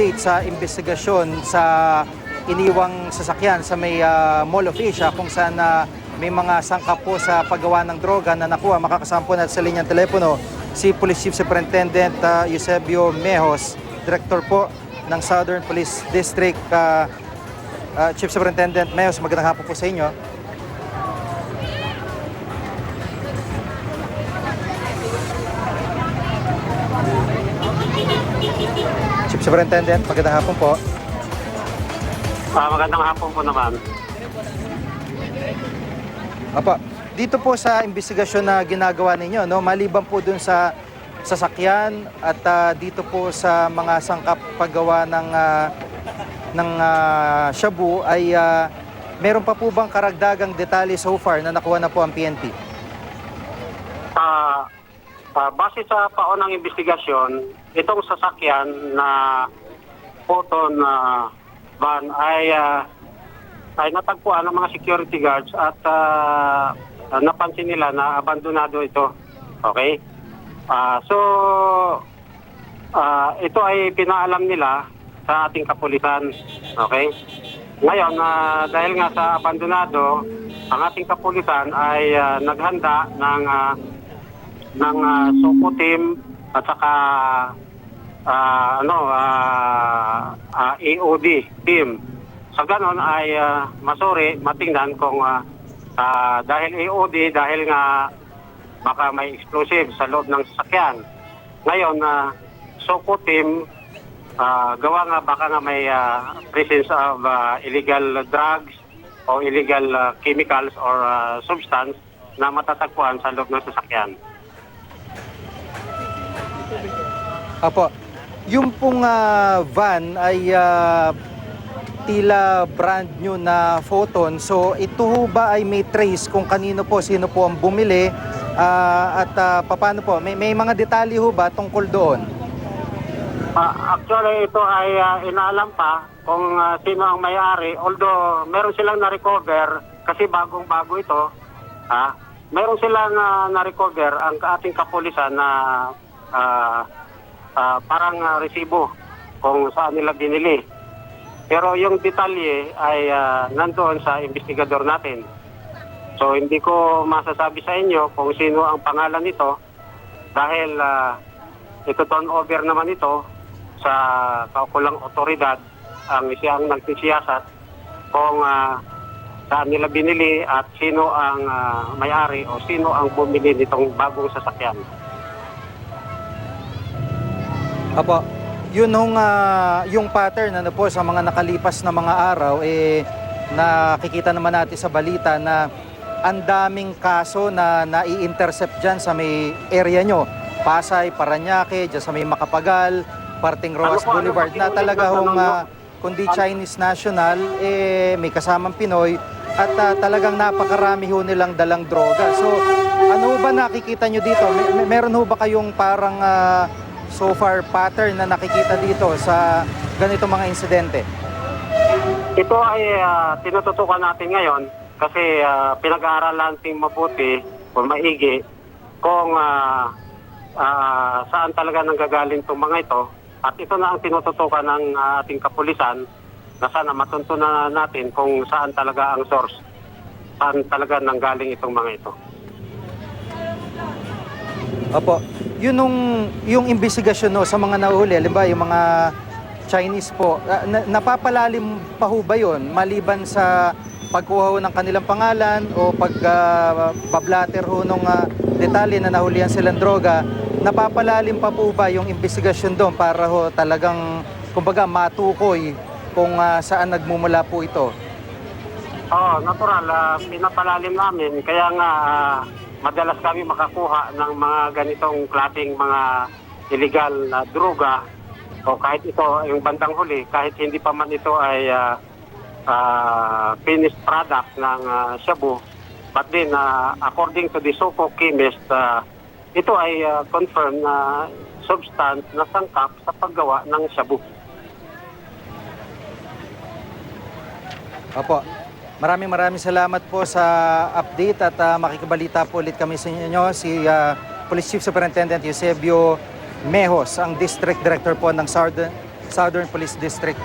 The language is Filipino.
update sa investigasyon sa iniwang sasakyan sa may Mall of Asia kung saan may mga sangkap po sa paggawa ng droga na nakuha. Makakasama po natin sa linyang telepono si Police Chief Superintendent Eusebio Mejos, Director po ng Southern Police District. Chief Superintendent Mejos, magandang hapon po sa inyo. Chief Superintendent, magandang hapon po. Magandang hapon po naman. Apa, dito po sa investigasyon na ginagawa ninyo, no, maliban po dun sa sasakyan at dito po sa mga sangkap paggawa ng shabu ay meron pa po bang karagdagang detalye so far na nakuha na po ang PNP? Base sa paunang investigasyon, itong sasakyan na photon van ay natagpuan ng mga security guards at napansin nila na abandonado ito. Okay? Ito ay pinaalam nila sa ating kapulisan. Okay? Ngayon, dahil nga sa abandonado, ang ating kapulisan ay naghanda ng SOCO team at saka AOD team. Sa ganon ay matingnan kung dahil AOD, dahil nga baka may explosive sa loob ng sasakyan. Ngayon, SOCO team, gawa nga baka nga may presence of illegal drugs o illegal chemicals or substance na matatagpuan sa loob ng sasakyan. Apo, yung pong van ay tila brand new na photon. So ito ho ba ay may trace kung kanino po, sino po ang bumili at paano po? May mga detalye ho ba tungkol doon? Actually, ito ay inaalam pa kung sino ang may-ari. Although meron silang na-recover kasi bagong-bago ito. Meron silang na-recover ang ating kapulisan na parang resibo kung saan nila binili. Pero yung detalye ay nandoon sa investigador natin. So hindi ko masasabi sa inyo kung sino ang pangalan nito dahil ito turn over naman ito sa kaukulang otoridad ang siyang nagsisiyasat kung saan nila binili at sino ang may-ari o sino ang bumili nitong bagong sasakyan. Apo, yun yung pattern po sa mga nakalipas na mga araw nakikita naman natin sa balita na ang daming kaso na nai-intercept dyan sa may area nyo. Pasay, Parañaque, dyan sa may Macapagal, parting Rojas Boulevard na talaga kundi Chinese national, may kasamang Pinoy at talagang napakarami ho nilang dalang droga. So ano ba nakikita nyo dito? Meron ho ba kayong parang so far pattern na nakikita dito sa ganito mga insidente? Ito ay tinututukan natin ngayon kasi pinag-aaralan natin mabuti o maigi kung saan talaga nanggagaling itong mga ito. At ito na ang tinututukan ng ating kapulisan na sana matuntunan natin kung saan talaga ang source, saan talaga nanggaling itong mga ito. Opo. Yung investigasyon sa mga nahuli, halimbawa yung mga Chinese po, napapalalim pa ho ba yun maliban sa pagkuha ng kanilang pangalan o pagbablatter ho ng detalye na nahulihan silang droga, napapalalim pa po ba yung investigasyon doon para ho talagang kumbaga matukoy kung saan nagmumula po ito? Natural, pinapalalim namin kaya nga madalas kami makakuha ng mga ganitong klaseng mga illegal na droga o kahit ito yung bandang huli, kahit hindi pa man ito ay finished product ng shabu, but then according to the SOCO chemist, ito ay confirmed na substance na sangkap sa paggawa ng shabu. Opo. Maraming salamat po sa update at makikibalita po ulit kami sa inyo si Police Chief Superintendent Eusebio Mejos, ang District Director po ng Southern Police District.